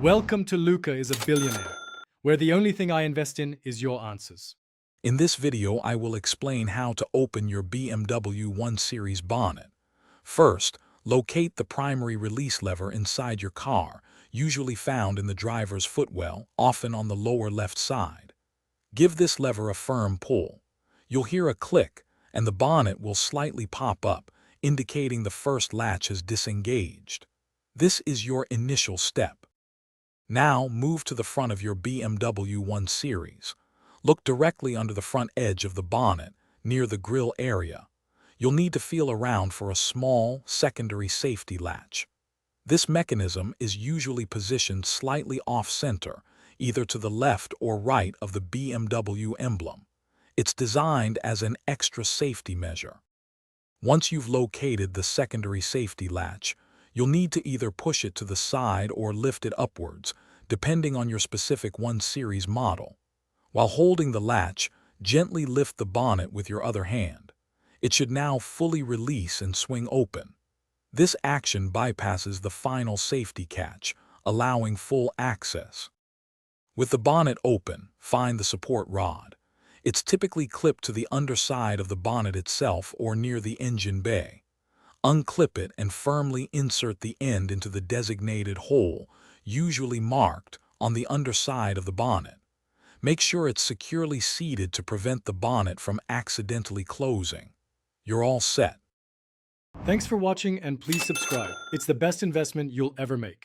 Welcome to Luca is a Billionaire, where the only thing I invest in is your answers. In this video, I will explain how to open your BMW 1 Series bonnet. First, locate the primary release lever inside your car, usually found in the driver's footwell, often on the lower left side. Give this lever a firm pull. You'll hear a click, and the bonnet will slightly pop up, indicating the first latch has disengaged. This is your initial step. Now, move to the front of your BMW 1 Series. Look directly under the front edge of the bonnet, near the grille area. You'll need to feel around for a small, secondary safety latch. This mechanism is usually positioned slightly off-center, either to the left or right of the BMW emblem. It's designed as an extra safety measure. Once you've located the secondary safety latch, you'll need to either push it to the side or lift it upwards, depending on your specific 1 Series model. While holding the latch, gently lift the bonnet with your other hand. It should now fully release and swing open. This action bypasses the final safety catch, allowing full access. With the bonnet open, find the support rod. It's typically clipped to the underside of the bonnet itself or near the engine bay. Unclip it and firmly insert the end into the designated hole, usually marked, on the underside of the bonnet. Make sure it's securely seated to prevent the bonnet from accidentally closing. You're all set. Thanks for watching and please subscribe. It's the best investment you'll ever make.